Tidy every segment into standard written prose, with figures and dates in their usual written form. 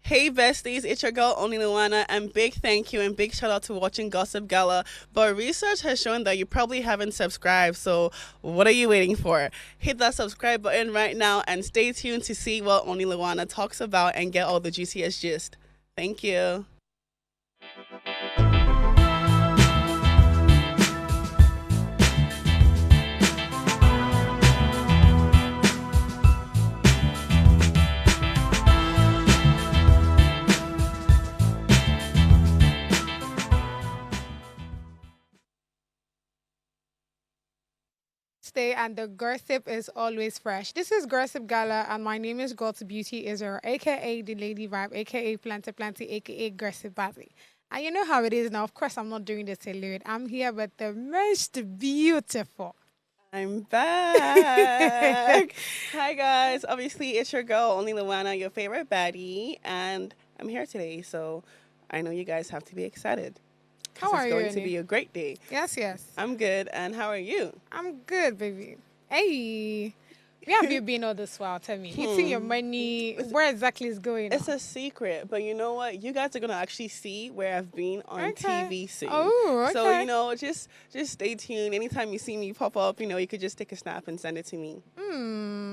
Hey besties, it's your girl Only Luana, and big thank you and big shout out to watching Gossip Gala. But research has shown that you probably haven't subscribed, so what are you waiting for? Hit that subscribe button right now and stay tuned to see what Only Luana talks about and get all the juiciest gist. Thank you. Stay and the gossip is always fresh. This is Gossip Gala and my name is God's Beauty Israel, aka the Lady Vibe, aka Plenty, aka Gossip Badly. And you know how it is now. Of course, I'm not doing this alone. I'm here with the most beautiful. I'm back. Hi guys. Obviously, it's your girl Only Luana, your favorite baddie, and I'm here today. So I know you guys have to be excited. How are It's you? going to be a great day. Yes. I'm good, and how are you? I'm good, baby. Hey. Where have you been all this while? Tell me. Hitting your money. Where exactly is going It's on? a secret, but you know what? You guys are gonna actually see where I've been on Okay. TV soon. Oh, okay. So just stay tuned. Anytime you see me pop up, you could just take a snap and send it to me.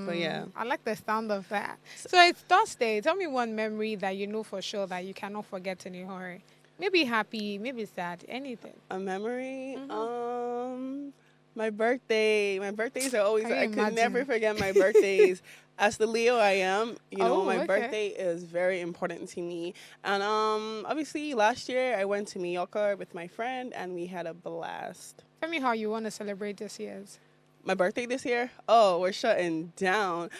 But yeah, I like the sound of that. So it's Thursday. Tell me one memory that you know for sure that you cannot forget in a hurry. Maybe happy, maybe sad, anything. a memory. My birthday. My birthdays are always. Can you I could imagine? never forget my birthdays. As the Leo I am, Oh, my okay. birthday is very important to me. And obviously last year I went to Mallorca with my friend and we had a blast. Tell me how you want to celebrate this year's. My birthday this year? Oh, we're shutting down.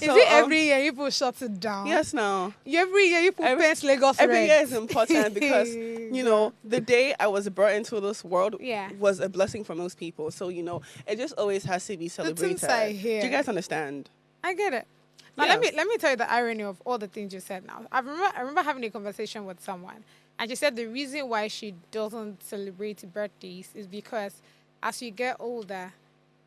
Is it every year you put shut it down? Yes, no. Every year you put Every- Pence Lagos Every Red. year is important because, the day I was brought into this world Yeah. was a blessing for most people. So, it just always has to be celebrated. things I hear. Do you guys understand? I get it. Now Yeah. let me tell you the irony of all the things you said now. I remember having a conversation with someone and she said the reason why she doesn't celebrate birthdays is because as you get older,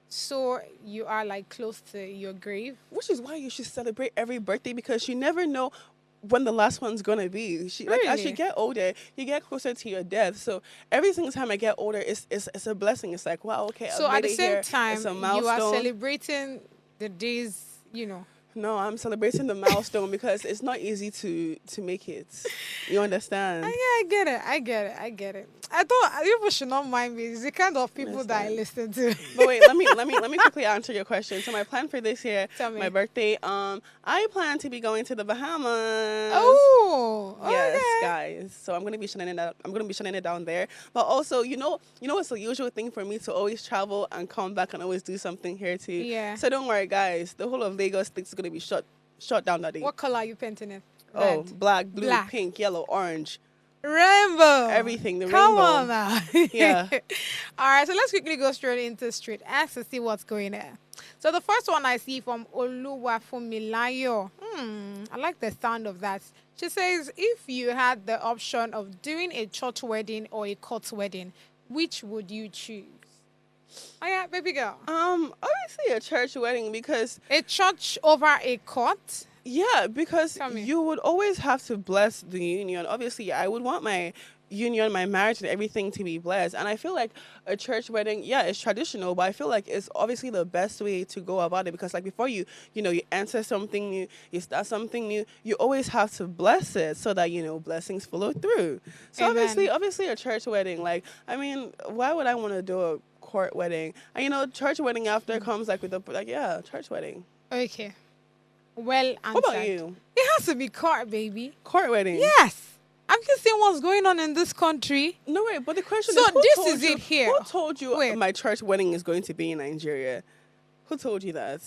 so you are like close to your grave. Which is why you should celebrate every birthday because you never know when the last one's gonna be. As you Really? get older, you get closer to your death. So every single time I get older, it's a blessing. It's like, wow, okay, So I at made the it same here. time, It's a you are milestone. celebrating the days. No, I'm celebrating the milestone because it's not easy to make it. You understand? Yeah, I get it. I thought people should not mind me. It's the kind of people that I listen to. But wait, let me quickly answer your question. So my plan for this year, Tell me. my birthday, I plan to be going to the Bahamas. Oh, Yes, okay. guys. So I'm gonna be shutting it out. I'm gonna be shutting it down there. But also, it's a usual thing for me to always travel and come back and always do something here too. Yeah. So don't worry, guys. The whole of Lagos is gonna be shut down that day. What color are you painting it? Oh, Red. black, blue, Black. pink, yellow, orange, Rainbow. everything. The Come rainbow. on now. Yeah. All right, so let's quickly go straight into Street X to see what's going on. So the first one I see from Oluwafumilayo. I like the sound of that. She says, if you had the option of doing a church wedding or a court wedding, which would you choose? Oh yeah, baby girl. Obviously a church wedding because A church over a court? because Tell me. you would always have to bless the union. Obviously, I would want my union, my marriage, and everything to be blessed. And I feel like a church wedding, it's traditional, but I feel like it's obviously the best way to go about it because, like, before you enter something new, you start something new, you always have to bless it so that blessings follow through. So Amen. obviously, a church wedding. Like, I mean, why would I want to do a court wedding? And church wedding after comes like with a church wedding. Okay. Well answered. What about you? It has to be court, baby. Court wedding. Yes. I'm just saying what's going on in this country. No, wait, but the question So is, who this told is you, it here. Who told you Wait. my church wedding is going to be in Nigeria? Who told you that?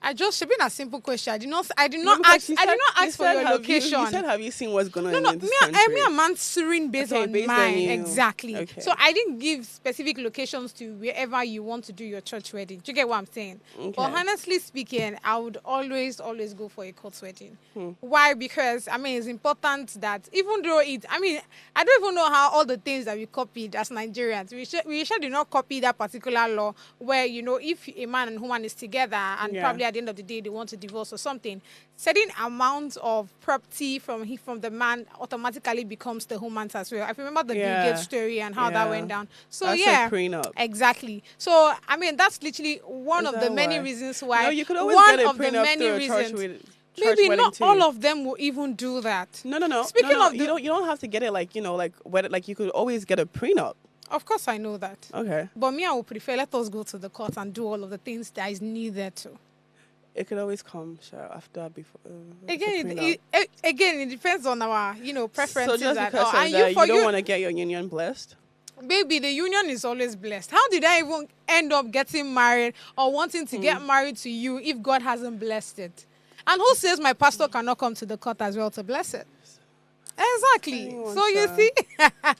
I just should be a simple question. I did not No, because ask. you I did said- not you ask for said, your have location. You said, have you seen what's going on No, in this me, country? me am answering based Okay, on based on mine. you. Exactly. Okay. So I didn't give specific locations to wherever you want to do your church wedding. Do you get what I'm saying? But Okay. honestly speaking, I would always go for a court wedding. Hmm. Why? Because it's important that even though I don't even know how all the things that we copied as Nigerians, we should do not copy that particular law where if a man and woman is together and Yeah. probably at the end of the day they want to divorce or something, certain amount of property from the man automatically becomes the woman's as well. I remember the Bill Gates story and how that went down. So that's yeah, like prenup. exactly. So I mean, that's literally one Is of the that many why? reasons why. No, you could always One get a of the prenup many through a church reasons. church Maybe wedding not all too. of them will even do that. No, no, no, no, Speaking no. of the, You don't have to get it like like whether like you could always get a prenup. of course I know that. Okay. But me, I would prefer let us go to the court and do all of the things that is needed to. It could always come after before. Again, again, it depends on our preferences. So just and because all. of And that, for you don't want to get your union blessed. baby, the union is always blessed. How did I even end up getting married or wanting to get married to you if God hasn't blessed it? And who says my pastor cannot come to the court as well to bless it? Exactly. Anyone, So you sure. see,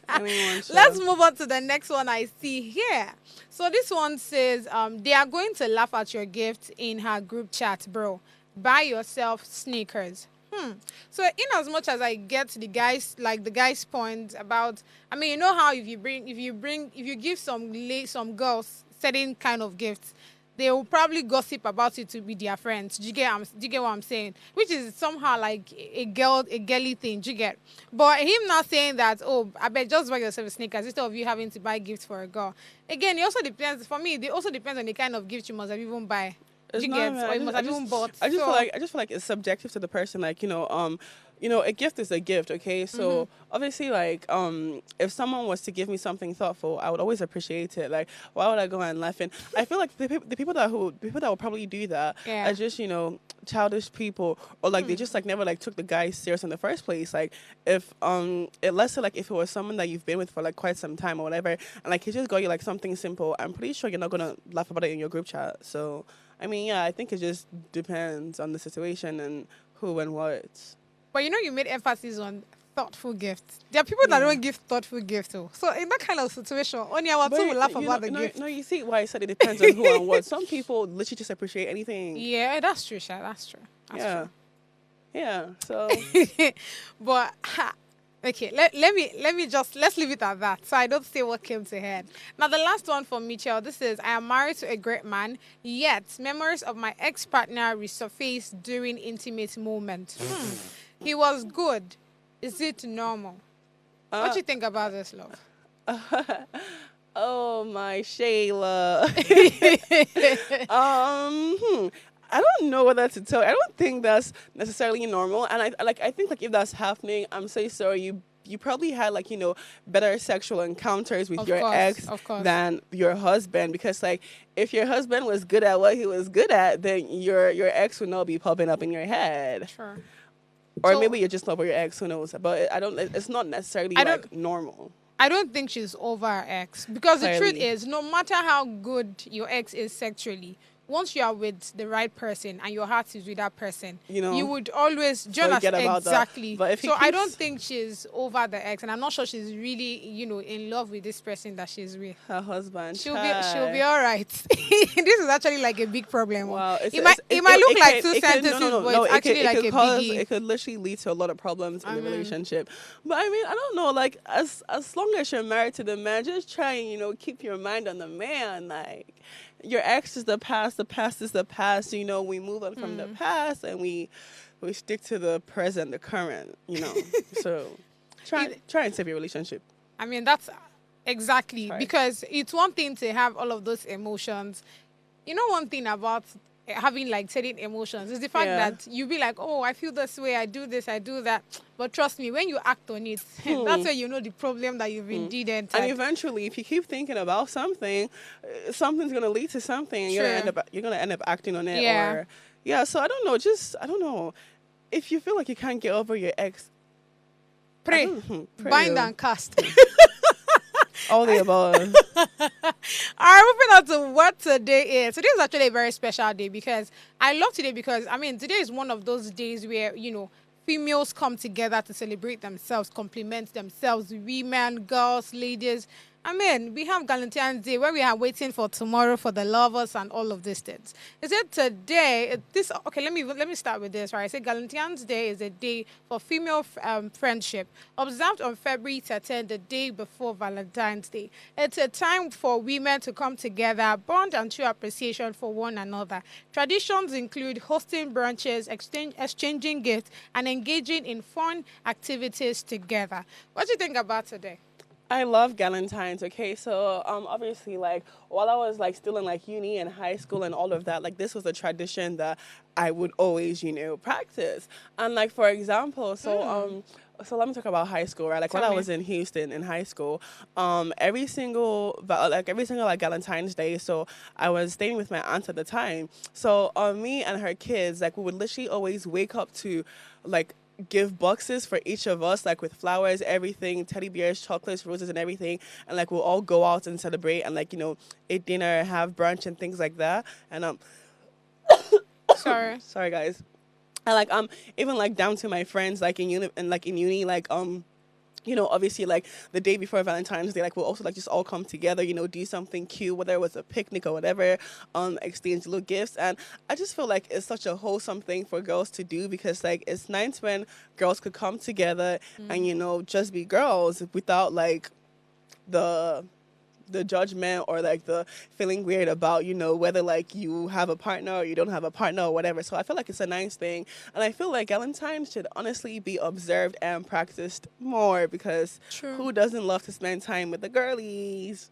Anyone, sure. let's move on to the next one I see here. So this one says, they are going to laugh at your gift in her group chat, bro. Buy yourself sneakers. So in as much as I get the guy's point about, I mean, you know how if you give some girls certain kind of gifts, they will probably gossip about it to be their friends. Do you get what I'm saying? Which is somehow like a girly thing. Do you get? But him not saying that, oh, I bet just buy yourself a sneakers instead of you having to buy gifts for a girl. Again, it also depends. For me, it also depends on the kind of gift you must have even buy. Do you get? Or you must have even bought. I just feel like it's subjective to the person. Like a gift is a gift. Okay, so obviously, like if someone was to give me something thoughtful, I would always appreciate it. Like, why would I go and laugh? And I feel like the people that will probably do that are just childish people, or like they just like never like took the guy serious in the first place. Like if let's say like if it was someone that you've been with for like quite some time or whatever, and like he just got you like something simple, I'm pretty sure you're not gonna laugh about it in your group chat. So I mean, yeah, I think it just depends on the situation and who and what. But you made emphasis on thoughtful gifts. There are people that don't give thoughtful gifts too. So in that kind of situation, only our two will laugh about the gift. No, you see why I said it depends on who and what. Some people literally just appreciate anything. Yeah, that's true, Sha. That's true. That's Yeah. So but okay, let's leave it at that. So I don't say what came to head. Now the last one from Mitchell. This is, I am married to a great man, yet memories of my ex-partner resurfaced during intimate moments. He was good. Is it normal? What do you think about this, love? oh my Shayla. I don't know what to tell you. I don't think that's necessarily normal. And I think like if that's happening, I'm so sorry. You probably had like, better sexual encounters with your ex than your husband, because like if your husband was good at what he was good at, then your ex would not be popping up in your head. Sure. Or so, maybe you're just over your ex, who knows? But it's not necessarily like normal. I don't think she's over her ex, because the truth is, no matter how good your ex is sexually, once you are with the right person and your heart is with that person, you would always exactly. But so I don't think she's over the ex, and I'm not sure she's really, in love with this person that she's with. Her husband. She'll be all right. This is actually like a big problem. Wow. It might look like two sentences, but it's actually like a biggie. It could literally lead to a lot of problems in the relationship. But I mean, I don't know. Like as long as you're married to the man, just try and keep your mind on the man. Like, your ex is the past. The past is the past. We move on from the past and we stick to the present, the current. So try and save your relationship. I mean, that's exactly, because it's one thing to have all of those emotions. One thing about having like certain emotions is the fact that you be like, oh, I feel this way, I do this, I do that. But trust me, when you act on it, that's when you know the problem that you've indeed entered. And eventually, if you keep thinking about something, something's gonna lead to something. You're gonna end up acting on it. So I don't know. I don't know. If you feel like you can't get over your ex, pray, bind and cast. All the above. All right, moving on to what today is. Today is actually a very special day, because I love today because, I mean, today is one of those days where, females come together to celebrate themselves, compliment themselves, women, girls, ladies. I mean, we have Valentine's Day where we are waiting for tomorrow for the lovers and all of these things. Is it today? This okay? Let me start with this. Right, I say Valentine's Day is a day for female friendship, observed on February 13th, the day before Valentine's Day. It's a time for women to come together, bond, and show appreciation for one another. Traditions include hosting brunches, exchanging gifts, and engaging in fun activities together. What do you think about today? I love Galentine's. Okay, so obviously, like while I was like still in like uni and high school and all of that, like this was a tradition that I would always, practice. And like for example, so let me talk about high school, right? Like when Tell I me. was in Houston in high school, every single like Valentine's Day. So I was staying with my aunt at the time. So me and her kids, like we would literally always wake up to, like give boxes for each of us, like with flowers, everything, teddy bears, chocolates, roses, and everything. And like we'll all go out and celebrate and like, eat dinner, have brunch and things like that. And Sorry. sorry guys. And like even like down to my friends like in uni like obviously like the day before Valentine's Day, like we'll also like just all come together, do something cute, whether it was a picnic or whatever, exchange little gifts. And I just feel like it's such a wholesome thing for girls to do because like it's nice when girls could come together and, just be girls without like the judgment or like the feeling weird about whether like you have a partner or you don't have a partner or whatever. So I feel like it's a nice thing, and I feel like Valentine's should honestly be observed and practiced more because True. who doesn't love to spend time with the girlies?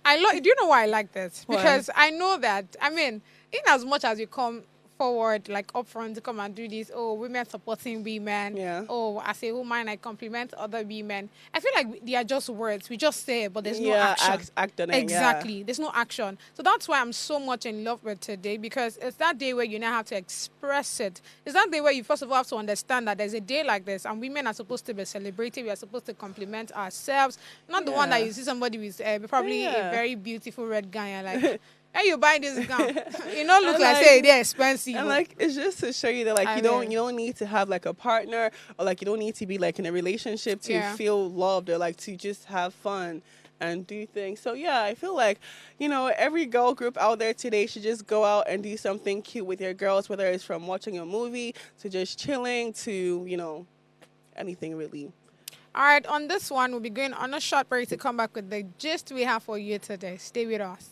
Do you know why I like this? Why? Because I know that, I mean, in as much as you come forward, like upfront to come and do this, oh, women supporting women, Yeah. oh, as a woman, I compliment other women. I feel like they are just words. We just say it, but there's no Yeah, action. act on it. Exactly. There's no action. So that's why I'm so much in love with today, because it's that day where you now have to express it. It's that day where you first of all have to understand that there's a day like this and women are supposed to be celebrated. We are supposed to compliment ourselves. Not the one that Yeah. you see somebody with probably a Yeah. very beautiful red gown and like, hey, you buy this gown. You know, look And, like like- say they're expensive. And like it's just to show you that like I you don't mean- you don't need to have like a partner or like you don't need to be like in a relationship to Yeah. feel loved or like to just have fun and do things. So yeah, I feel like every girl group out there today should just go out and do something cute with your girls, whether it's from watching a movie to just chilling to anything really. All right, on this one, we'll be going on a short break to come back with the gist we have for you today. Stay with us.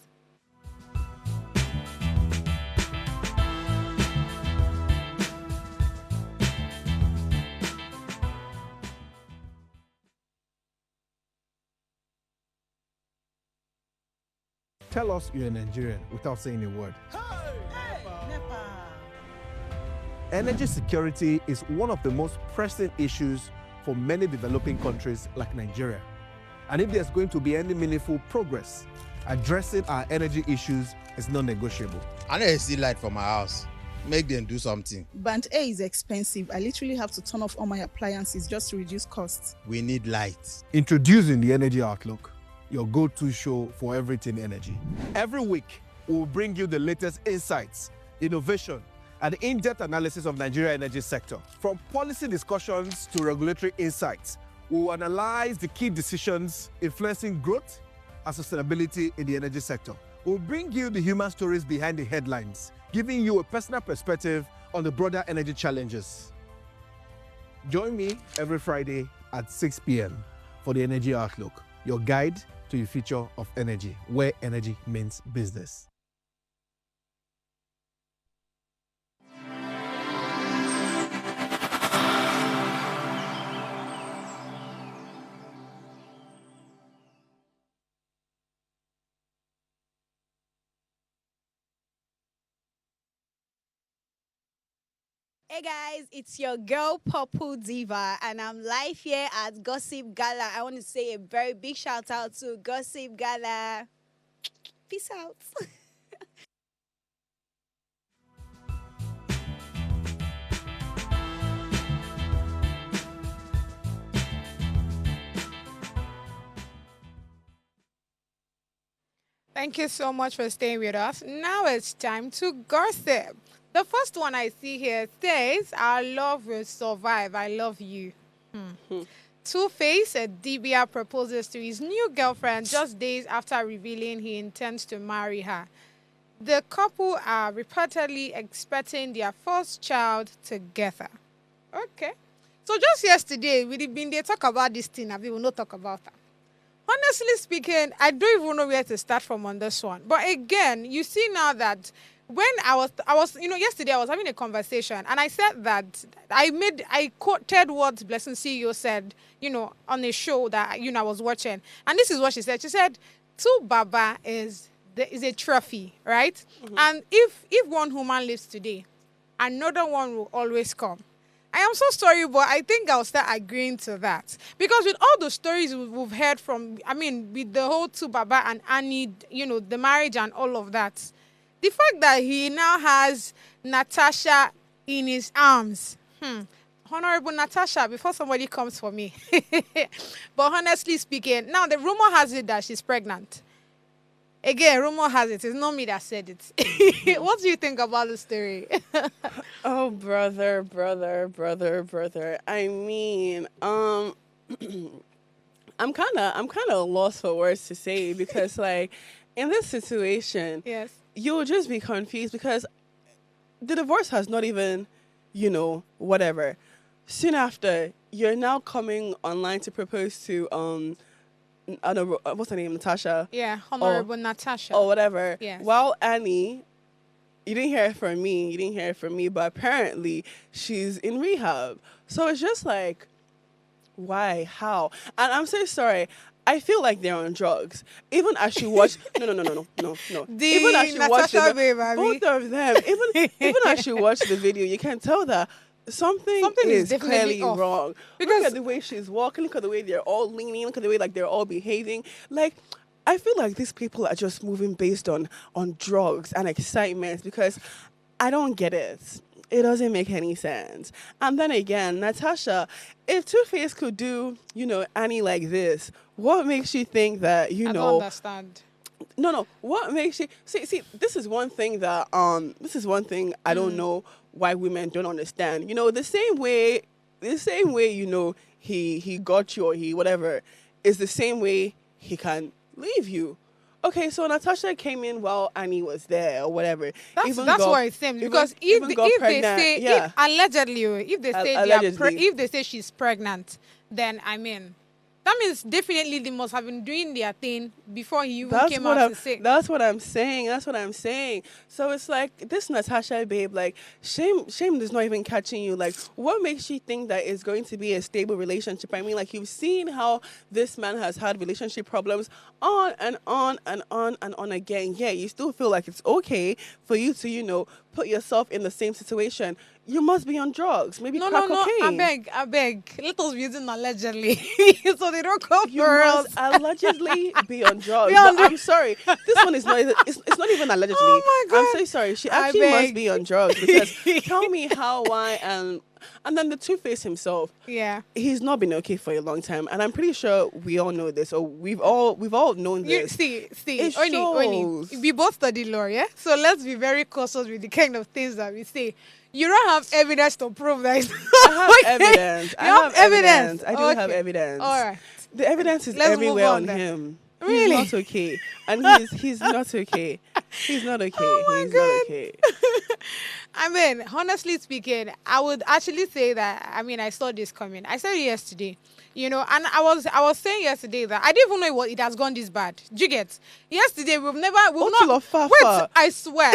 Tell us you're a Nigerian without saying a word. Energy security is one of the most pressing issues for many developing countries like Nigeria. And if there's going to be any meaningful progress, addressing our energy issues is non-negotiable. I need to see light from my house. Make them do something. Band A is expensive. I literally have to turn off all my appliances just to reduce costs. We need light. Introducing the Energy Outlook, your go-to show for everything energy. Every week, we'll bring you the latest insights, innovation, and in-depth analysis of Nigeria energy sector. From policy discussions to regulatory insights, we will analyze the key decisions influencing growth and sustainability in the energy sector. We'll bring you the human stories behind the headlines, giving you a personal perspective on the broader energy challenges. Join me every Friday at 6 p.m. for the Energy Outlook, your guide to the future of energy, where energy means business. Hey guys, it's your girl Purple Diva, and I'm live here at Gossip Gala. I want to say a very big shout out to Gossip Gala. Peace out. Thank you so much for staying with us. Now it's time to gossip. The first one I see here says, "Our love will survive. I love you." Two-Face, Dibia proposes to his new girlfriend just days after revealing he intends to marry her. The couple are reportedly expecting their first child together. Okay. So just yesterday, we been there talk about this thing, and we will not talk about that. Honestly speaking, I don't even know where to start from on this one. But again, you see now that when I was, yesterday I was having a conversation and I said that I quoted what Blessing CEO said, on a show that, I was watching. And this is what she said. She said, "Tu Baba is a trophy, right? Mm-hmm. And if one woman lives today, another one will always come." I am so sorry, but I think I'll start agreeing to that. Because with all the stories we've heard from, with the whole Tu Baba and Annie, the marriage and all of that, the fact that he now has Natasha in his arms. Honorable Natasha, before somebody comes for me. But honestly speaking, now the rumor has it that she's pregnant. Again, rumor has it. It's not me that said it. What do you think about the story? Oh, brother. I'm kind of lost for words to say because, like, in this situation, yes, you'll just be confused because the divorce has not even, whatever. Soon after, you're now coming online to propose to I don't know, what's her name, Natasha? Yeah, Honorable Natasha. Or whatever. Yes. While Annie, you didn't hear it from me, but apparently she's in rehab. So it's just like, why? How? And I'm so sorry. I feel like they're on drugs. Even as she watched, no. Even as she watched both of them, even as she watched the video, you can tell that something is clearly wrong. Because look at the way she's walking, look at the way they're all leaning, look at the way like they're all behaving. Like, I feel like these people are just moving based on drugs and excitement because I don't get it. It doesn't make any sense. And then again, Natasha, if Two-Face could do, Annie like this, what makes you think that, I don't understand. No. What makes you see? This is one thing that I don't know why women don't understand. The same way, he got you or he whatever is the same way he can leave you. Okay, so Natasha came in while Annie was there or whatever. That's what it seems because if they say allegedly, if they say if they say she's pregnant, then that means definitely they must have been doing their thing before he even came out to say. That's what I'm saying. So it's like, this Natasha babe, like, shame is not even catching you. Like, what makes you think that it's going to be a stable relationship? Like, you've seen how this man has had relationship problems on and on and on and on again. Yeah, you still feel like it's okay for you to, put yourself in the same situation. You must be on drugs. Maybe crack cocaine. I beg. Let us be using allegedly. So they don't come you for must us. allegedly be on drugs. But I'm sorry. This one is not it's not even allegedly. Oh my God. I'm so sorry. She actually must be on drugs because tell me how, why, and then the Two-Face himself. Yeah. He's not been okay for a long time. And I'm pretty sure we all know this. Or we've all known this. See. It Only. shows. We both study law, yeah? So let's be very cautious with the kind of things that we say. You don't have evidence to prove that. I have evidence. I have evidence. I do have evidence. All right. The evidence is Let's everywhere move on on then. him. Really? He's not okay. And he's not okay. He's not okay. Oh my He's God. not okay. Honestly speaking, I would actually say that, I saw this coming. I said it yesterday, and I was saying yesterday that I didn't even know it has gone this bad. Do you get? Yesterday, wait, I swear.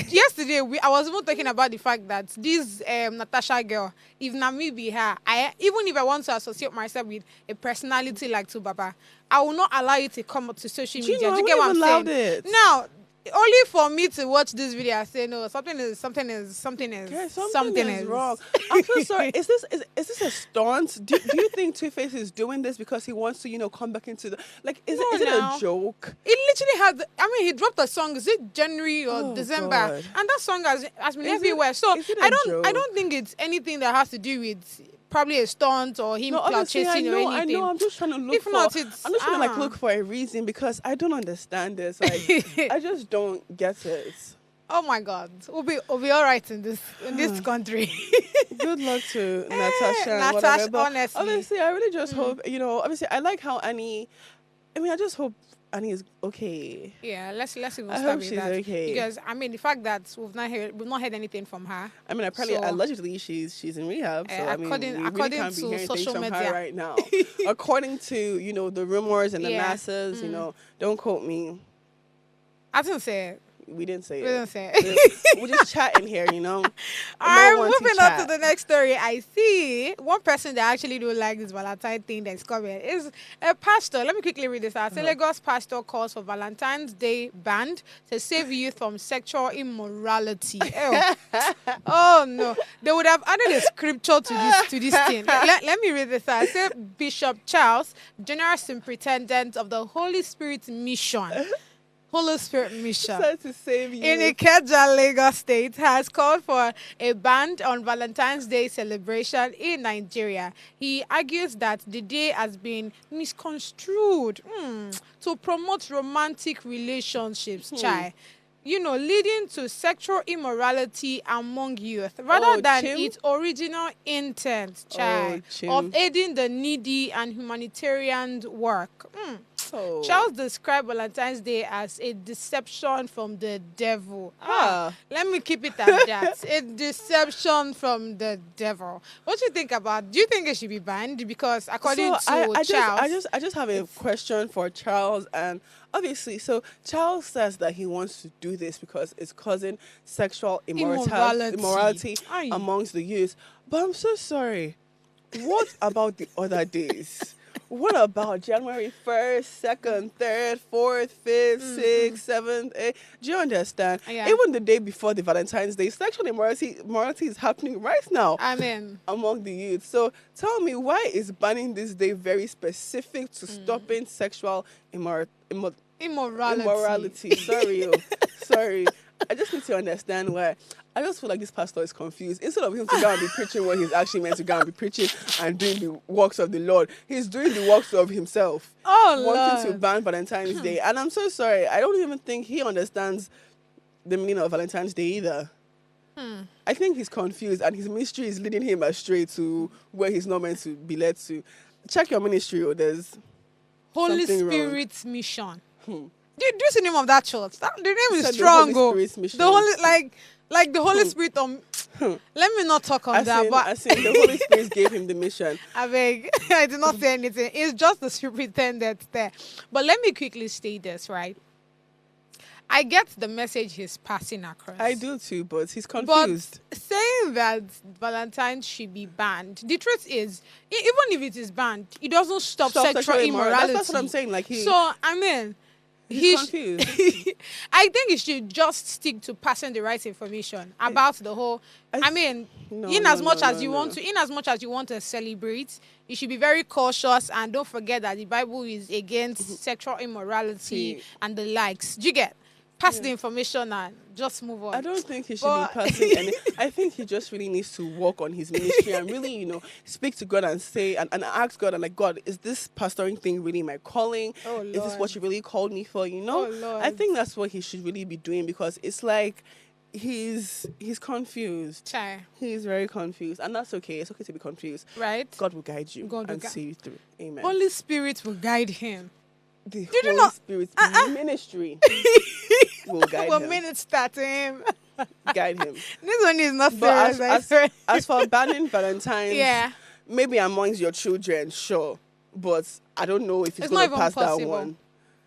Yesterday, I was even talking about the fact that this Natasha girl, if Namibi her, even if I want to associate myself with a personality like Tu Baba, I will not allow you to come up to social media. Do you get what I'm saying? It. Now, only for me to watch this video and say no, something is wrong. I'm so sorry. Is this a stunt? Do you think Two-Face is doing this because he wants to come back into the is it a joke? It literally had. He dropped a song. Is it January or December? God. And that song has been everywhere. So I don't think it's anything that has to do with probably a stunt or him chasing or anything. I know. I'm just trying to look I'm just trying to look for a reason because I don't understand this. Like, I just don't get it. Oh my God, we'll be all right in this country. Good luck to Natasha and Natasha, whatever. But honestly. obviously, I really just hope, obviously, I like how Annie, I just hope Annie is okay. Yeah, let's even I start hope with she's that okay. because the fact that we've not heard anything from her. Apparently, So, allegedly, she's in rehab. So, we really according can't be to hearing things social from media. her right now. According to, the rumors and the Yeah. masses, don't quote me. I didn't say it. We didn't say We it. didn't say it. We're just chatting here, All No right, one to moving on to chat. the next story. I see one person that actually don't like this Valentine thing that's coming is a pastor. Let me quickly read this out. A Lagos pastor calls for Valentine's Day ban to save youth from sexual immorality. Ew. Oh no, they would have added a scripture to this thing. Let me read this out. Say Bishop Charles, General Superintendent of the Holy Spirit Mission. Holy Spirit Mission. Trying to save you. In Ikeja, Lagos State, has called for a ban on Valentine's Day celebration in Nigeria. He argues that the day has been misconstrued to promote romantic relationships, leading to sexual immorality among youth, rather than Chim? its original intent, Chim. of aiding the needy and humanitarian work. Oh. Charles described Valentine's Day as a deception from the devil. Let me keep it at that. A deception from the devil. What do you think about? Do you think it should be banned? Because according to Charles, I just have a question for Charles, and obviously, so Charles says that he wants to do this because it's causing sexual immorality Aye. amongst the youth. But I'm so sorry. What about the other days? What about January 1st, 2nd, 3rd, 4th, 5th, 6th, 7th, 8th? Do you understand? Yeah. Even the day before the Valentine's Day, sexual immorality is happening right now among the youth. So tell me, why is banning this day very specific to stopping sexual immorality? Sorry. Sorry. I just need to understand why. I just feel like this pastor is confused. Instead of him to go and be preaching what he's actually meant to go and be preaching and doing the works of the Lord, he's doing the works of himself. Wanting to ban Valentine's Day. And I'm so sorry. I don't even think he understands the meaning of Valentine's Day either. I think he's confused and his ministry is leading him astray to where he's not meant to be led to. Check your ministry, or there's Holy something wrong. Spirit Mission. Do you see the name of that church? The name is Said the strong. Holy Spirit Mission. The Holy like the Holy Spirit. Let me not talk on that. But I think the Holy Spirit gave him the mission. I beg, I did not say anything. It's just the superintendent there. But let me quickly state this, right? I get the message he's passing across. I do too, but he's But confused. saying that Valentine's should be banned, the truth is, even if it is banned, it doesn't stop sexual immorality. That's what I'm saying. Like So, he's confused. I think he should just stick to passing the right information about the whole. In as much as you want to celebrate, you should be very cautious and don't forget that the Bible is against sexual immorality and the likes. Do you get? Pass the information and just move on. I don't think he should be passing any. I think he just really needs to work on his ministry and really, speak to God and say and ask God and like, God, is this pastoring thing really my calling? Oh, Lord. Is this what you really called me for? Oh, Lord. I think that's what he should really be doing, because it's like he's confused. Chai. He's very confused, and that's okay. It's okay to be confused. Right? God will guide you God will and see you through. Amen. Holy Spirit will guide him. The you Holy not- Spirit's ministry will guide We're him. minister to him. Guide him. This one is not But serious. I swear. as for banning Valentine's, Yeah. maybe amongst your children, sure. But I don't know if he's It's going not to even pass that possible. one.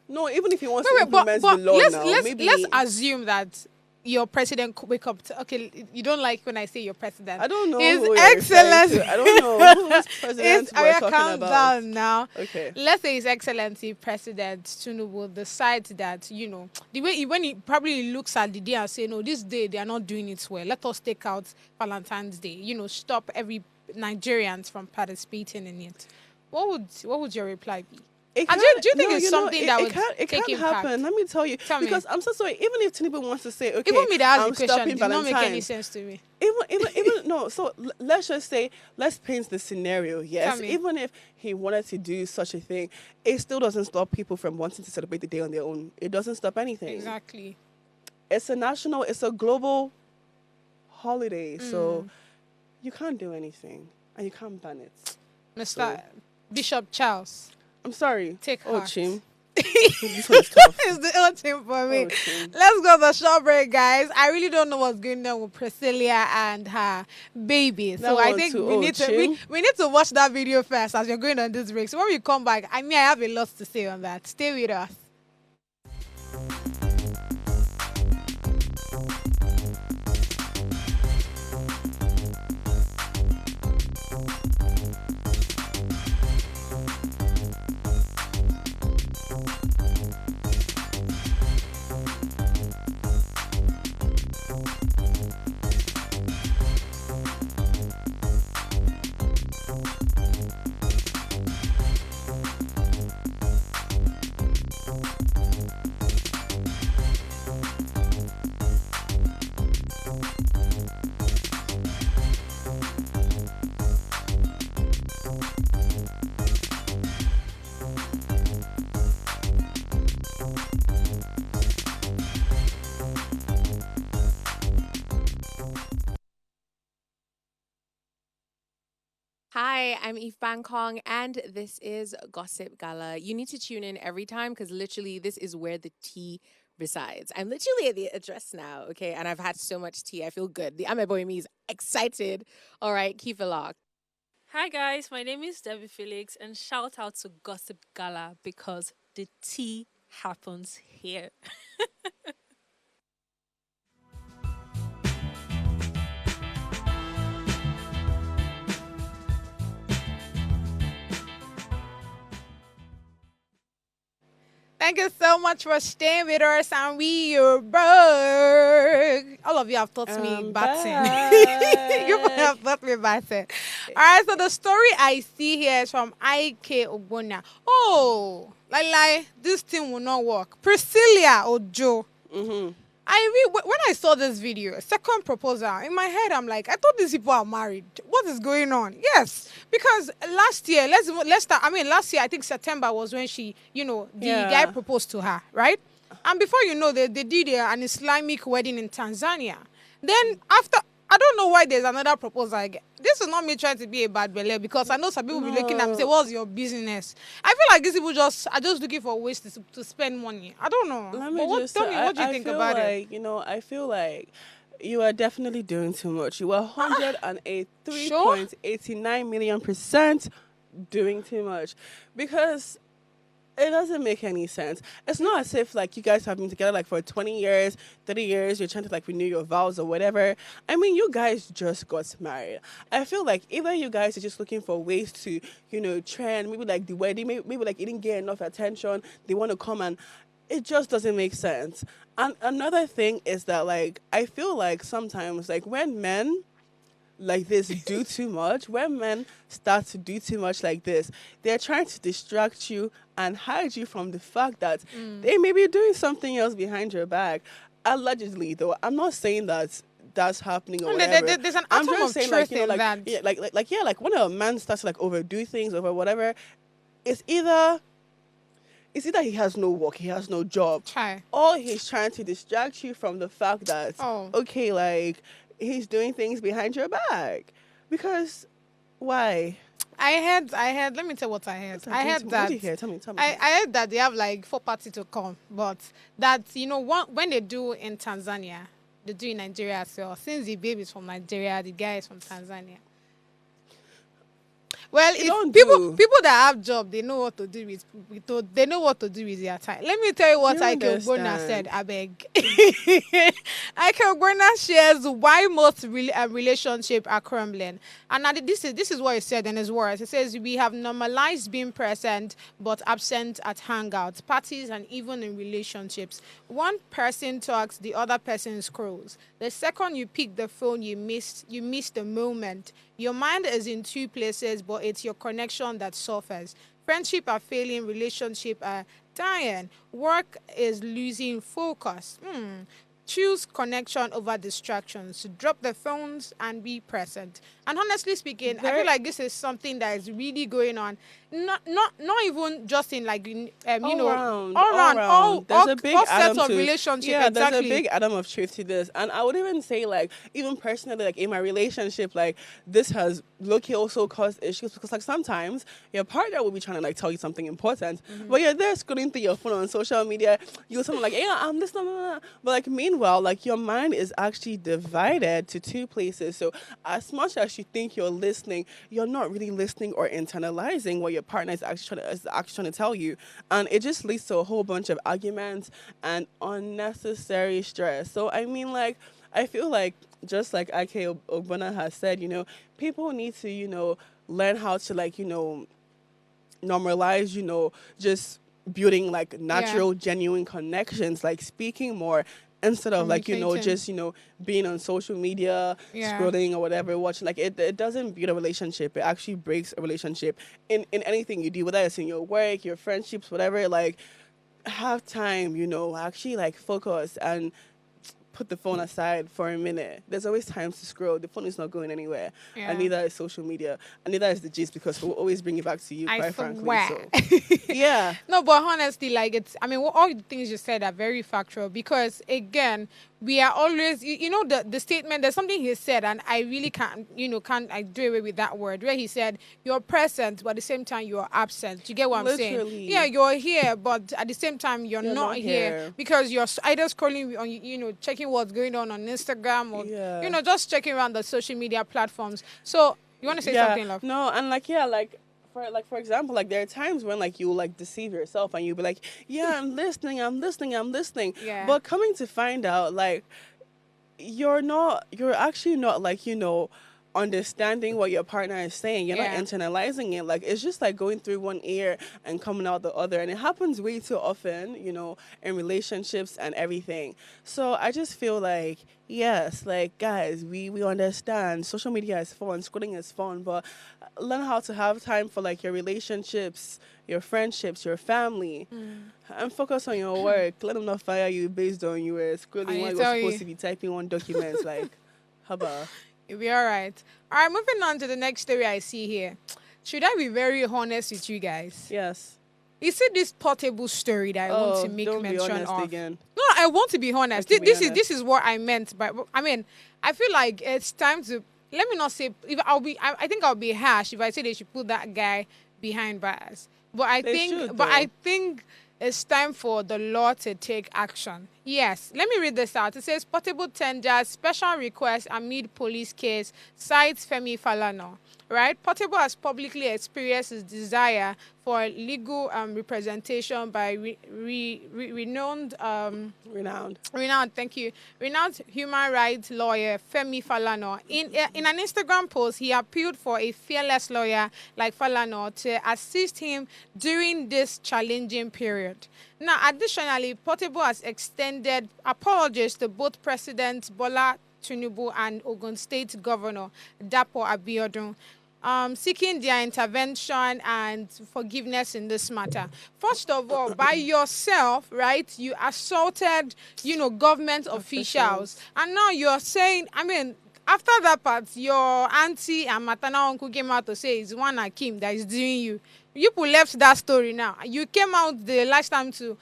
No, even if he wants to Wait, implement the law now, maybe... let's assume that your president could wake up to, okay, you don't like when I say your president. I don't know His who you're referring Excellency. to. I don't know whose president we're talking calm about. down now. Okay. Let's say His Excellency President Tinubu decides that, the way when he probably looks at the day and say, no, this day they are not doing it well. Let us take out Valentine's Day. Stop every Nigerians from participating in it. What would your reply be? Do you think it's something that would it take can't impact? happen? Let me tell you. Tell me. Because I'm so sorry. Even if Tinubu wants to say, okay, Even me that I'm asked the question stopping did not make any Valentine's. sense to me. Even no. So let's just say, let's paint the scenario. Yes, Tell me. even if he wanted to do such a thing, it still doesn't stop people from wanting to celebrate the day on their own. It doesn't stop anything. Exactly. it's a global holiday, so you can't do anything and you can't ban it. Mr. Bishop Charles, I'm sorry. take Oh, heart. Chim. This one is tough. It's the old thing for me. Oh, Chim. Let's go to the short break, guys. I really don't know what's going on with Priscilla and her baby. So That I one think too. we Oh, need to Chim. we need to watch that video first as we're going on this break. So when we come back, I have a lot to say on that. Stay with us. Hi, I'm Eve Bangkong, and this is Gossip Gala. You need to tune in every time because literally this is where the tea resides. I'm literally at the address now, okay? And I've had so much tea. I feel good. The Ameboy me is excited. All right, keep it locked. Hi guys, my name is Debbie Felix, and shout out to Gossip Gala because the tea happens here. Thank you so much for staying with us, and we are back. All of you have taught me batting. You have taught me batting. All right, so the story I see here is from IK Ogbonna. Oh, this thing will not work. Priscilla Ojo. When I saw this video, second proposal, in my head, I'm like, I thought these people are married. What is going on? Yes, because last year, let's start. I mean, last year, I think September was when she, the guy proposed to her, right? And before you know, they did an Islamic wedding in Tanzania. Then after, I don't know why there's another proposal again. This is not me trying to be a bad belly because I know some people will be looking at me and say, what's your business? I feel like these people are just looking for ways to spend money. I don't know. Let me But just tell me, what do you think about it? I feel like you are definitely doing too much. You are 103.89 million% doing too much because it doesn't make any sense. It's not as if like you guys have been together like for 20 years, 30 years, you're trying to like renew your vows or whatever. I mean, you guys just got married. I feel like either you guys are just looking for ways to, trend, maybe like the wedding, maybe like it didn't get enough attention. They want to come and it just doesn't make sense. And another thing is that like, I feel like sometimes like when men like this do too much, when men start to do too much like this, they're trying to distract you and hide you from the fact that they may be doing something else behind your back. Allegedly, though, I'm not saying that that's happening or whatever. There's an atom of truth in that. Like when a man starts to like overdo things or whatever, it's either he has no work, he has no job, or he's trying to distract you from the fact that okay, like he's doing things behind your back. Because why? I heard. Let me tell what I heard. I heard that. What did you hear? Tell me. I heard that they have like 4 parties to come, but that when they do in Tanzania, they do in Nigeria as well. Since the baby is from Nigeria, the guy is from Tanzania. Well, if people that have job, they know what to do with their time. Let me tell you what Ike Ogbonna said. I beg. Ike Ogbonna shares why most relationships are crumbling, and this is what he said in his words. He says we have normalized being present but absent at hangouts, parties, and even in relationships. One person talks, the other person scrolls. The second you pick the phone, you miss the moment. Your mind is in 2 places, but it's your connection that suffers. Friendship are failing, relationship are dying. Work is losing focus. Choose connection over distractions. Drop the phones and be present. And honestly speaking, I feel like this is something that is really going on. Not even just in like all round, all around, There's a big all Adam sets of to relationship. yeah. Exactly. There's a big Adam of truth to this, and I would even say like even personally, like in my relationship, like this has look also caused issues because like sometimes your partner will be trying to like tell you something important, but you're there scrolling through your phone on social media. You're something like yeah, I'm this, blah, blah, blah. But like meanwhile, like your mind is actually divided to two places. So as much as you think you're listening, you're not really listening or internalizing what your partner is actually trying to tell you, and it just leads to a whole bunch of arguments and unnecessary stress. So I mean, like I feel like just like Ike Ogbonna has said, people need to learn how to like normalize just building like natural genuine connections, like speaking more instead of like Communicating. just being on social media scrolling or whatever, watching. Like it doesn't build a relationship, it actually breaks a relationship in anything you do, whether it's in your work, your friendships, whatever. Like have time, actually like focus and put the phone aside for a minute. There's always time to scroll. The phone is not going anywhere. And neither is social media. And neither is the gist because we'll always bring it back to you, quite frankly. So, yeah. No, but honestly, like all the things you said are very factual because again, we are always, the statement, there's something he said, and I really can't I do away with that word, where he said, you're present, but at the same time, you're absent. Do you get what I'm saying? Literally. Yeah, you're here, but at the same time, you're not here because you're either scrolling on, checking what's going on Instagram or, just checking around the social media platforms. So, you want to say something, love? No, and for example, like there are times when like you like deceive yourself and you'll be like, yeah, I'm listening. Yeah. But coming to find out, like you're actually not like, understanding what your partner is saying. You're not internalizing it. Like it's just like going through one ear and coming out the other. And it happens way too often, in relationships and everything. So I just feel like, yes, like guys, we understand social media is fun, scrolling is fun, but learn how to have time for like your relationships, your friendships, your family, and focus on your work. Let them not fire you based on you were scrolling while you're supposed to be typing one document. Like, haba. You'll be all right. All right, moving on to the next story I see here. Should I be very honest with you guys? Yes. You see this portable story that I want to make don't be mention honest of. again. No, I want to be honest. This is what I meant. But I mean, I feel like it's time to. Let me not say. I think I'll be harsh if I say they should put that guy behind bars. But I think it's time for the law to take action. Yes, let me read this out. It says portable tender, special request amid police case, cites Femi Falana. Right? Portable has publicly expressed his desire for legal representation by renowned human rights lawyer Femi Falana. In an Instagram post, he appealed for a fearless lawyer like Falana to assist him during this challenging period. Now, additionally, Portable has extended apologies to both President Bola Tinubu and Ogun State Governor Dapo Abiodun, seeking their intervention and forgiveness in this matter. First of all, by yourself, right, you assaulted, government officials. And now you're saying, after that part, your auntie and maternal uncle came out to say it's one Akim that is doing you. You people left that story now. You came out the last time to,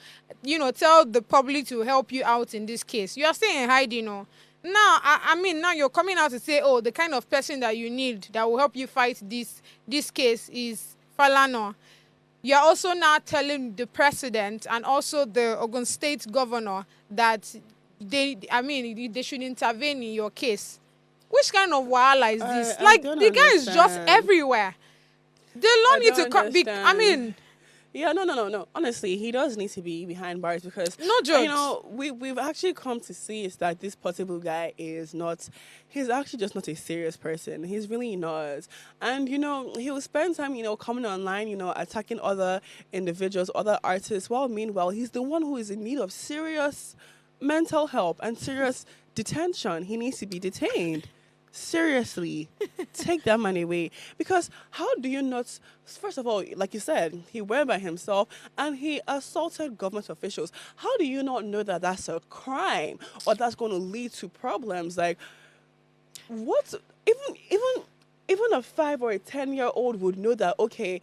tell the public to help you out in this case. You are still in hiding, Now, now you're coming out to say, oh, the kind of person that you need that will help you fight this case is Falana. You're also now telling the president and also the Ogun State governor that they should intervene in your case. Which kind of wahala is this? The guy is just everywhere. The law need to come. Yeah, no. Honestly, he does need to be behind bars because no jokes. We've actually come to see is that this possible guy he's actually just not a serious person. He's really not. And, he'll spend time, coming online, attacking other individuals, other artists, while meanwhile, he's the one who is in need of serious mental help and serious detention. He needs to be detained. seriously, take that money away. Because how do you not, first of all, like you said, he went by himself and he assaulted government officials. How do you not know that that's a crime or that's going to lead to problems? Like, what, even a 5 or a 10-year-old would know that, okay,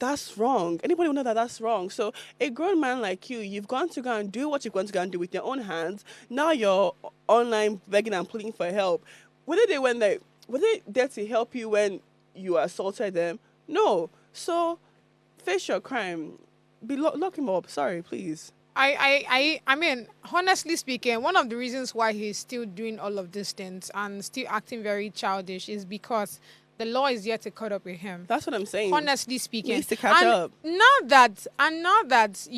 that's wrong. Anybody would know that that's wrong. So a grown man like you, you've gone to go and do what you've gone to go and do with your own hands. Now you're online begging and pleading for help. Were they there to help you when you assaulted them? No. So face your crime. Lock him up. Sorry, please. I mean, honestly speaking, one of the reasons why he's still doing all of these things and still acting very childish is because the law is yet to caught up with him. That's what I'm saying. Honestly speaking, He needs to catch up. Now that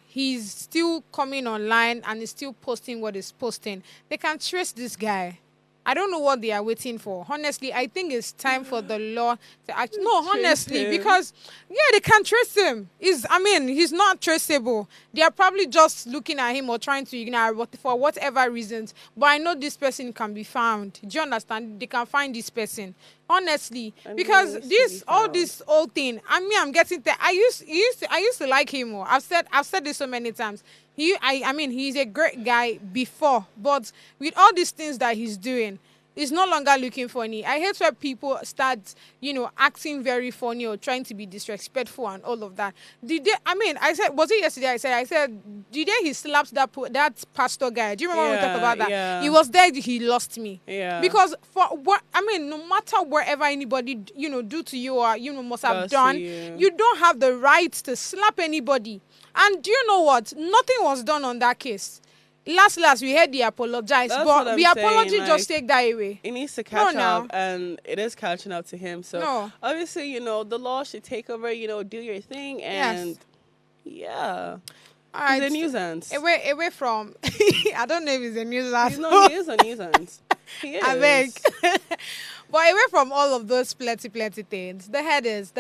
he's still coming online and is still posting what he's posting, they can trace this guy. I don't know what they are waiting for. Honestly, I think it's time for the law to actually... No, honestly, him. because, they can trace him. He's not traceable. They are probably just looking at him or trying to ignore for whatever reasons. But I know this person can be found. Do you understand? They can find this person. Honestly, because this old thing, I'm getting there. I used to like him more. I've said this so many times. He's a great guy before, but with all these things that he's doing, he's no longer looking funny. I hate when people start, acting very funny or trying to be disrespectful and all of that. I said, was it yesterday? I said, the day he slapped that pastor guy, do you remember when we talked about that? Yeah. He was there, he lost me. Yeah. Because no matter wherever anybody, do to you or, must have done, you don't have the right to slap anybody. And do you know what? Nothing was done on that case. Last, we heard they apologize, but the apology just take that away. It needs to catch up, and it is catching up to him. So obviously, the law should take over. Do your thing, and all right. He's a nuisance. Away from. I don't know if he's a nuisance. He is a nuisance. He is. I beg. But away from all of those plenty things, the headers.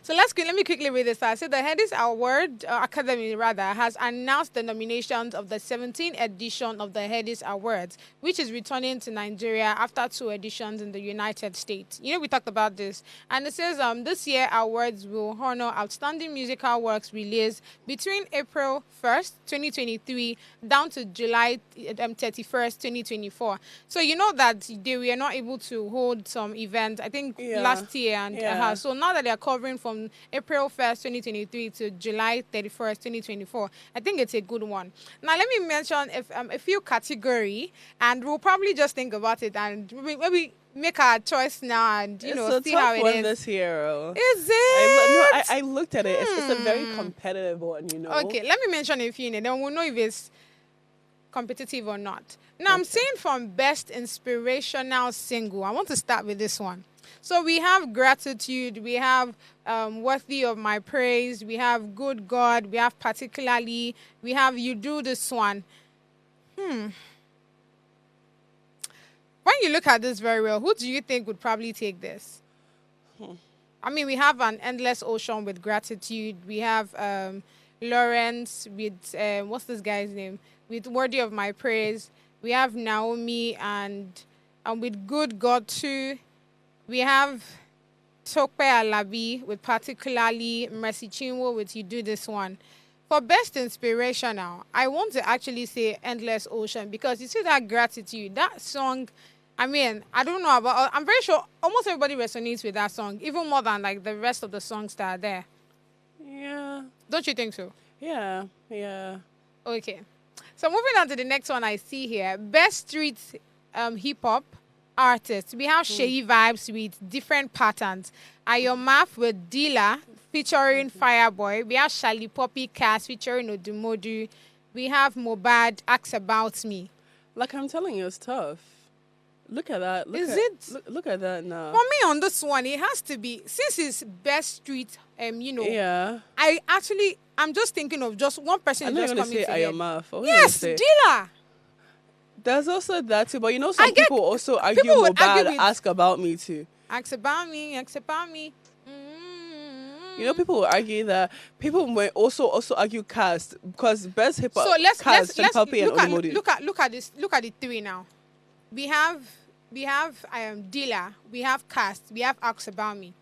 So let me quickly read this. I said the Headers Academy has announced the nominations of the 17th edition of the Headers Awards, which is returning to Nigeria after 2 editions in the United States. We talked about this. And it says this year awards will honor outstanding musical works released between April 1st, 2023 down to July 31st, 2024. So you know that they were not able to hold some events, I think, last year. And so now that they are covering from April 1st, 2023 to July 31st, 2024, I think it's a good one. Now, let me mention a few categories, and we'll probably just think about it and maybe make our choice now and, see how it is. This year. Is it? I looked at it. It's a very competitive one, Okay, let me mention a few, and then we'll know if it's competitive or not. Now, I'm saying from best inspirational single. I want to start with this one. So we have Gratitude, we have Worthy of My Praise, we have Good God, we have Particularly, we have You Do This One. When you look at this very well, who do you think would probably take this? We have an Endless Ocean with Gratitude. We have Lawrence with, what's this guy's name? With Worthy of My Praise. We have Naomi and with Good God too. We have Tope Alabi with Particularly, Mercy Chinwo with You Do This One. For best inspirational, I want to actually say Endless Ocean, because you see that Gratitude, that song, I don't know about, I'm very sure almost everybody resonates with that song, even more than like the rest of the songs that are there. Yeah. Don't you think so? Yeah. Okay. So moving on to the next one I see here. Best street hip-hop artist. We have Sheyi Vibes with Different Patterns. Ayomaf with Dila featuring Fireboy. We have Shali Poppy Cass featuring Odumodu. We have Mobad, Ask About Me. Like I'm telling you, it's tough. Look at that. Look at that now. For me on this one, it has to be, since it's best street, Yeah. I'm just thinking of just one person I'm who's not just going to coming say to Ayomaf. Yes, Dila. There's also that too, but some people also argue Mobad, Ask About Me too. Ask About Me. People will argue that people may also argue cast, because best hip hop. So let's look at this. Look at the 3 now. We have we have Dila, we have Cast, we have Ask About Me.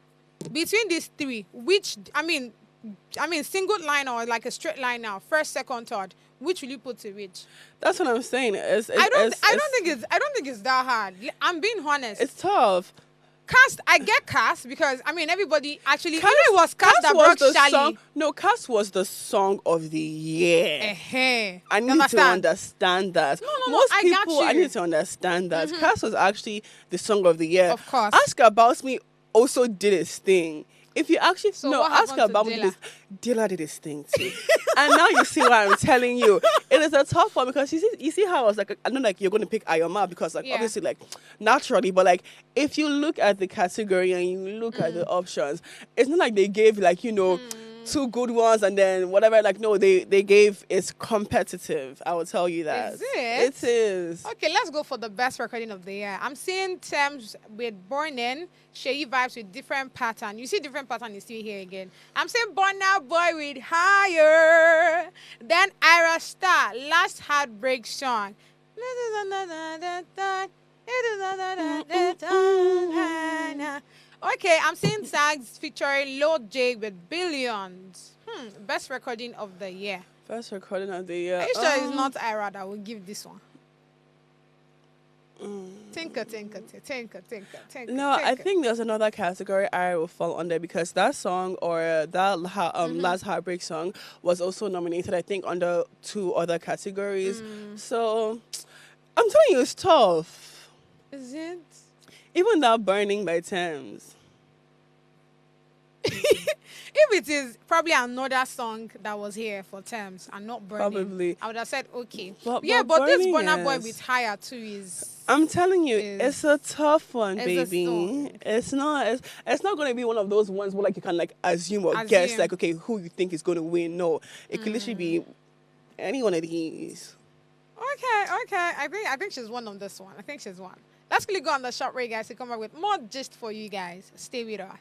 Between these three, which single line or like a straight line now, first, second, third, which will you put to which? That's what I'm saying. I don't think it's that hard. I'm being honest. It's tough. Cast, I get Cast because everybody actually you know it was Cast that was brought the Shally. song. No, Cass was the song of the year. I need to understand that. No, Most I got people, I you. need to understand that. Cass was actually the song of the year. Of course. Ask About Me also did its thing. If you actually what ask happened to about me, Dilla? Dilla did his thing too. And now you see what I'm telling you. It is a tough one because you see how I was like, I know like you're going to pick Ayoma because like Yeah. obviously like naturally, but like if you look at the category and you look at the options, it's not like they gave like, two good ones and then whatever. Like no, they gave it's competitive. I will tell you that. Is it? It is. Okay, let's go for the best recording of the year. I'm seeing terms with Born In, Shay vibes with different pattern. You see different pattern is still here again. I'm saying Born Out Boy with Higher. Then Ira Star, Last Heartbreak Song. Okay, I'm seeing tags featuring Lord J with Billions. Best recording of the year. First recording of the year. Are you sure it's not Ira that will give this one? Tinker. No, I think there's another category I will fall under because that song or that Last Heartbreak song was also nominated, I think, under 2 other categories. So I'm telling you, it's tough. Is it? Even that Burning by Thames. If it is probably another song that was here for terms and not Burning, Probably. I would have said okay. But But this Burning Burna Boy is- with Higher too is. I'm telling you, Is- it's a tough one, it's a baby. song. It's not going to be one of those ones where like you can like assume or guess Assume. like okay who you think is going to win. No, it could literally be any one of these. Okay. I think she's one on this one. I think she's one. Let's quickly go on the short break, guys, to come up with more gist for you guys. Stay with us.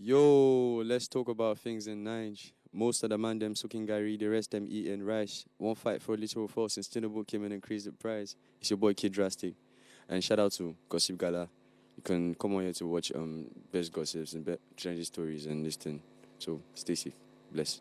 Yo, let's talk about things in Nige. Most of the man them sucking Gary, the rest them eating rice. One fight for a little for sustainable came and increased the price. It's your boy Kid Drastic. And shout out to Gossip Gala. You can come on here to watch best gossips and trendy stories and listen. So stay safe. Bless.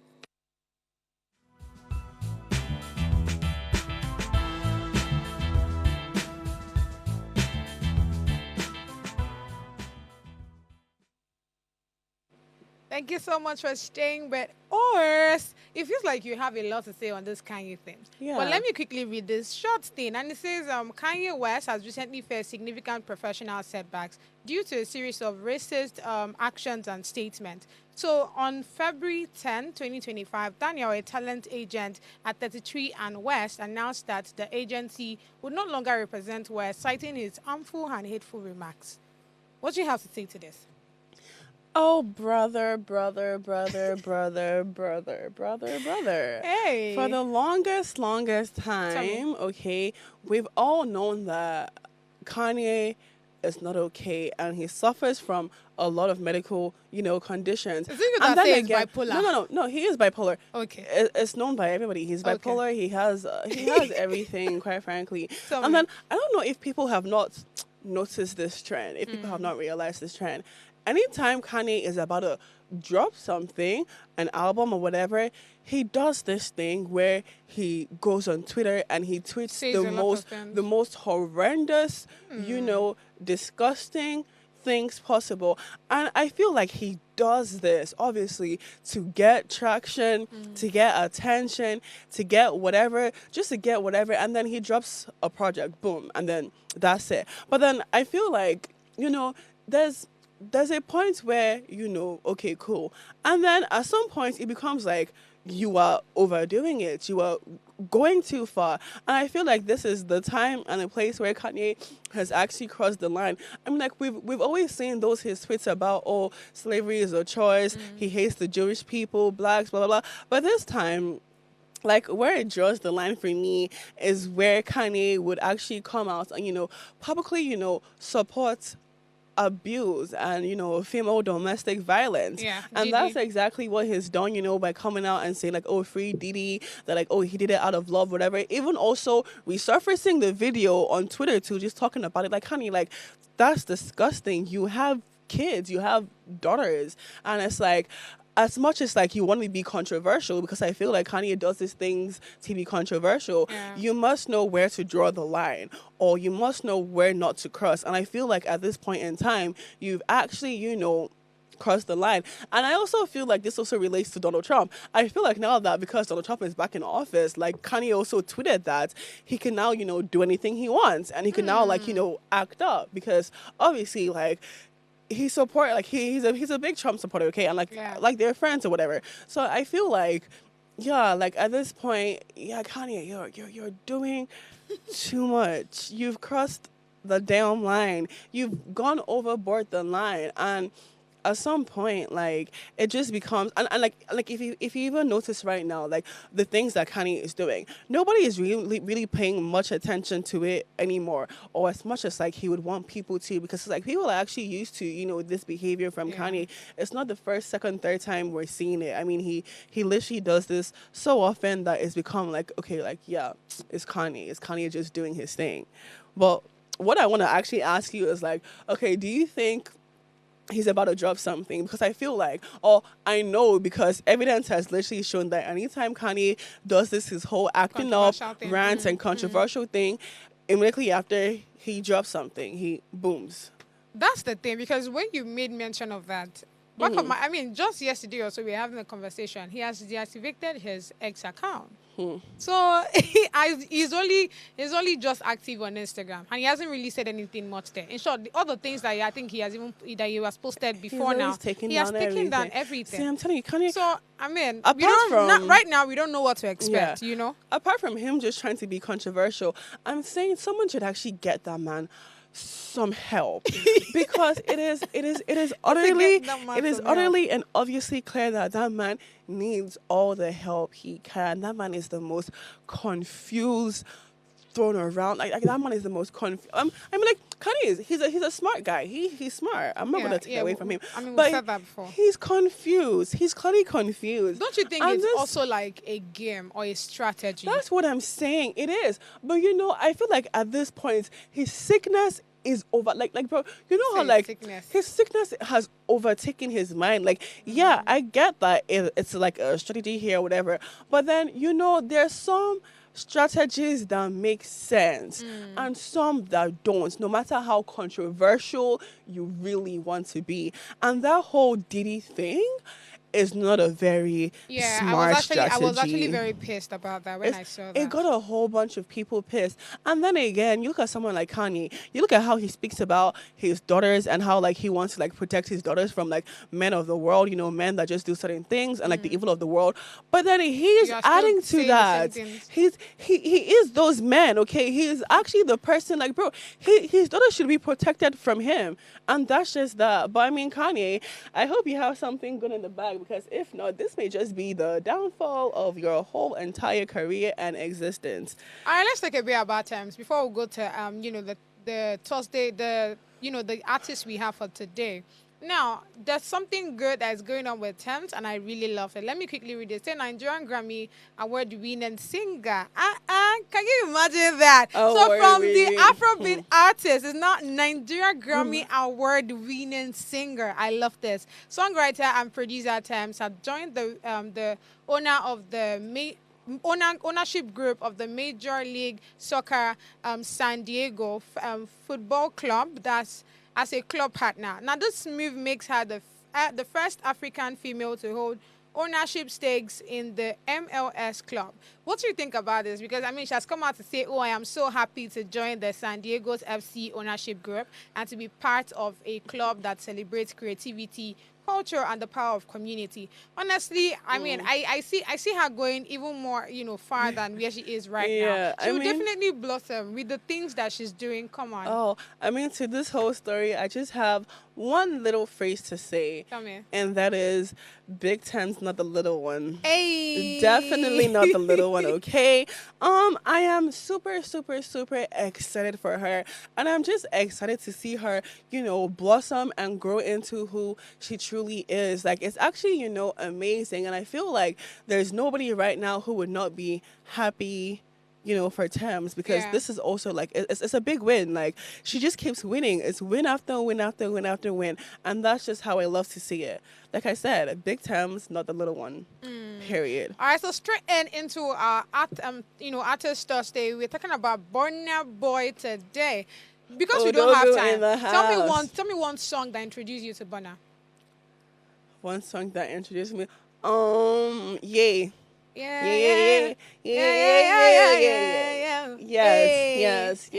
Thank you so much for staying with us. It feels like you have a lot to say on this Kanye thing. Yeah. But let me quickly read this short thing. And it says Kanye West has recently faced significant professional setbacks due to a series of racist actions and statements. So on February 10, 2025, Daniel, a talent agent at 33 and West, announced that the agency would no longer represent West, citing his harmful and hateful remarks. What do you have to say to this? Oh, brother. Hey. For the longest time, okay, we've all known that Kanye is not okay and he suffers from a lot of medical, conditions. Is it you And that then say he's again- bipolar? No, he is bipolar. Okay. It's known by everybody. He's Okay. bipolar. He has everything, quite frankly. Tell And me. then I don't know if people have not noticed this trend, if people have not realized this trend. Anytime Kanye is about to drop something, an album or whatever, he does this thing where he goes on Twitter and he tweets Says a lot of things. the most horrendous, disgusting things possible. And I feel like he does this obviously to get traction, to get attention, to get whatever, just to get whatever, and then he drops a project, boom, and then that's it. But then I feel like, there's a point where, okay, cool. And then at some point, it becomes like you are overdoing it. You are going too far. And I feel like this is the time and the place where Kanye has actually crossed the line. I mean, like, we've always seen his tweets about, oh, slavery is a choice. He hates the Jewish people, blacks, blah, blah, blah. But this time, like, where it draws the line for me is where Kanye would actually come out and, publicly, support abuse and female domestic violence. Yeah, and Didi. that's exactly what he's done, by coming out and saying like, oh, free Didi, that like, oh, he did it out of love, whatever. Even also resurfacing the video on Twitter too, just talking about it, like, honey, like, that's disgusting. You have kids, you have daughters, and it's like, as much as like you want to be controversial, because I feel like Kanye does these things to be controversial, you must know where to draw the line, or you must know where not to cross. And I feel like at this point in time, you've actually, crossed the line. And I also feel like this also relates to Donald Trump. I feel like now that because Donald Trump is back in office, like Kanye also tweeted that he can now, do anything he wants, and he can now like, act up, because obviously like, he support like he's a big Trump supporter, okay, and like they're friends or whatever. So I feel like, like at this point, Kanye, you're doing too much. You've crossed the damn line. You've gone overboard the line, and at some point, like, it just becomes and like if you even notice right now, like the things that Kanye is doing, nobody is really paying much attention to it anymore, or as much as like he would want people to, because like people are actually used to this behavior from Kanye. It's not the first, second, third time we're seeing it. I mean, he literally does this so often that it's become like, okay, like, yeah, it's Kanye just doing his thing. But what I want to actually ask you is like, okay, do you think he's about to drop something? Because I feel like, I know, because evidence has literally shown that anytime Kanye does his whole acting up, rants and controversial thing, immediately after he drops something, he booms. That's the thing, because when you made mention of that, just yesterday or so, we were having a conversation. He has deactivated his ex account. So he's only just active on Instagram, and he hasn't really said anything much there. In short, the other things that I think he has posted before now, he has taken down everything. See, I'm telling you, Kanye. So I mean, Apart right now we don't know what to expect. Apart from him just trying to be controversial, I'm saying someone should actually get that man some help, because it is utterly and obviously clear that man needs all the help he can. That man is the most confused, thrown around. Like that man is the most confused. I mean, like Kanye is. He's a smart guy. He's smart. I'm not gonna take it away from him. I mean, we But said that before. he's confused. He's clearly confused. Don't you think And it's this- also like a game or a strategy? That's what I'm saying. It is. But I feel like at this point, his sickness is over. Like, bro, you know how Say like sickness. his sickness has overtaken his mind. Like, yeah, I get that it's like a strategy here, or whatever. But then there's some strategies that make sense and some that don't, no matter how controversial you really want to be. And that whole Diddy thing is not a very smart strategy. I was actually very pissed about that when I saw that. It got a whole bunch of people pissed. And then again, you look at someone like Kanye, you look at how he speaks about his daughters and how like he wants to like protect his daughters from like men of the world, men that just do certain things and like the evil of the world. But then he's adding to that. He is those men, okay? He is actually the person, like, bro, his daughter should be protected from him. And that's just that. But I mean, Kanye, I hope you have something good in the bag, because if not, this may just be the downfall of your whole entire career and existence. All right, let's take a bit about terms before we go to the Thursday, the artists we have for today. Now, there's something good that's going on with Thames, and I really love it. Let me quickly read it. Say Nigerian Grammy Award-winning singer. Can you imagine that? Oh, so from the really? Afrobeat artist, it's not Nigerian Grammy Award-winning singer. I love this. Songwriter and producer Thames have joined the owner of the ownership group of the Major League Soccer San Diego Football Club. That's as a club partner. Now, this move makes her the first African female to hold ownership stakes in the MLS club. What do you think about this? Because, I mean, she has come out to say, I am so happy to join the San Diego's FC ownership group and to be part of a club that celebrates creativity, culture, and the power of community. Honestly, I mean, I see her going even more, far than where she is right now. She will definitely blossom with the things that she's doing. Come on. Oh, I mean, to this whole story, I just have one little phrase to say. Tell me. And that is, Big Ten's not the little one. Hey. Definitely not the little one, okay? I am super, super, super excited for her. And I'm just excited to see her, blossom and grow into who she truly is. Like, it's actually, amazing. And I feel like there's nobody right now who would not be happy, for Thames, because this is also like, it's a big win. Like, she just keeps winning. It's win after win after win after win. And that's just how I love to see it. Like I said, Big Thames, not the little one. Period. All right, so straight into our Artist Thursday, we're talking about Burna Boy today. Because we don't have in the time, tell me one song that introduced you to Burna. One song that introduced me, Yay. Yeah. Yes.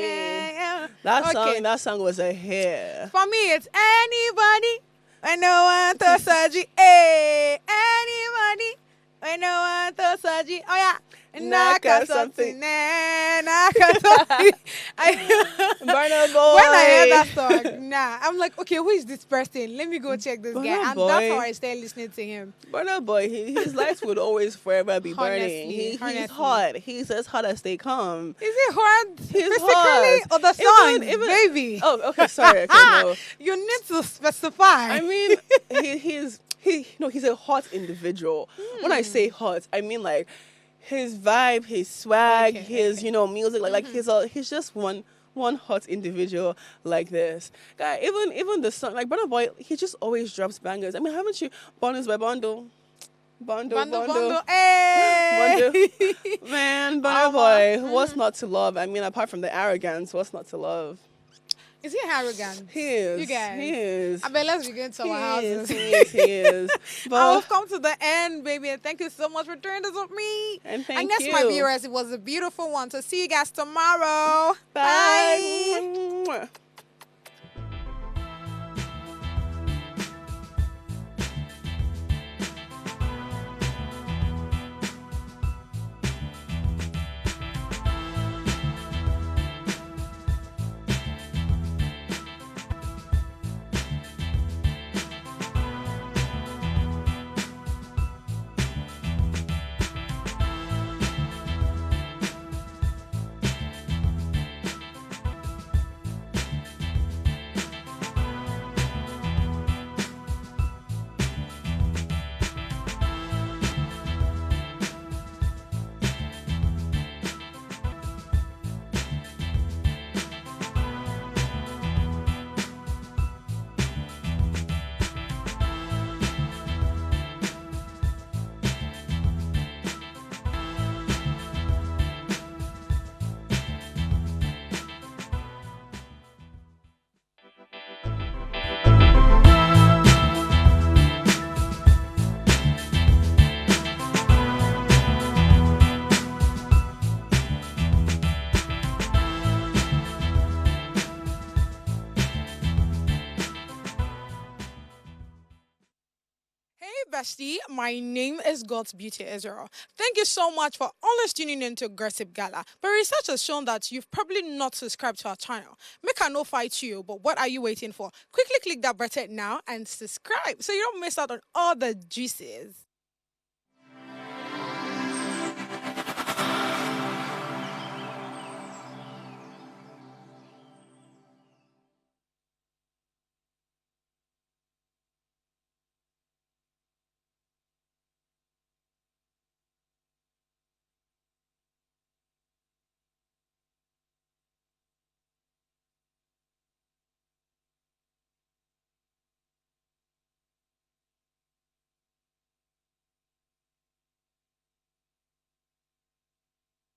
That song was a hit. For me, it's anybody. I know one to surgery. Hey, anybody. I know one to surgery. Oh yeah. Naka something. Naka something. Burna Boy. When I heard that song, I'm like, okay, who is this person? Let me go check this guy. And that's how I started listening to him. Burna Boy, his lights would always forever be burning. He's hot. He's as hot as they come. Is he hot? He's physically hot. or the song, even, baby? Oh, okay, sorry. Okay, no. You need to specify. I mean, he's a hot individual. When I say hot, I mean like his vibe, his swag, his music. Like he's just one hot individual like this guy. Even the song, like Burna Boy, he just always drops bangers. I mean, haven't you? Bundles by bundle. Bundle. Hey! Bundle. Man, Burna Boy, what's not to love? I mean, apart from the arrogance, what's not to love? Is he arrogant? He is. You guys. He is. I bet let's begin to our houses. He is. But we've come to the end, baby. And thank you so much for doing this with me. And thank and that's you. my viewers. It was a beautiful one. So see you guys tomorrow. Bye. Bye. bestie, my name is God's Beauty Israel. Thank you so much for always tuning in to Gossip Gala. But research has shown that you've probably not subscribed to our channel. Make I no fight you, but what are you waiting for? Quickly click that button now and subscribe so you don't miss out on all the juices.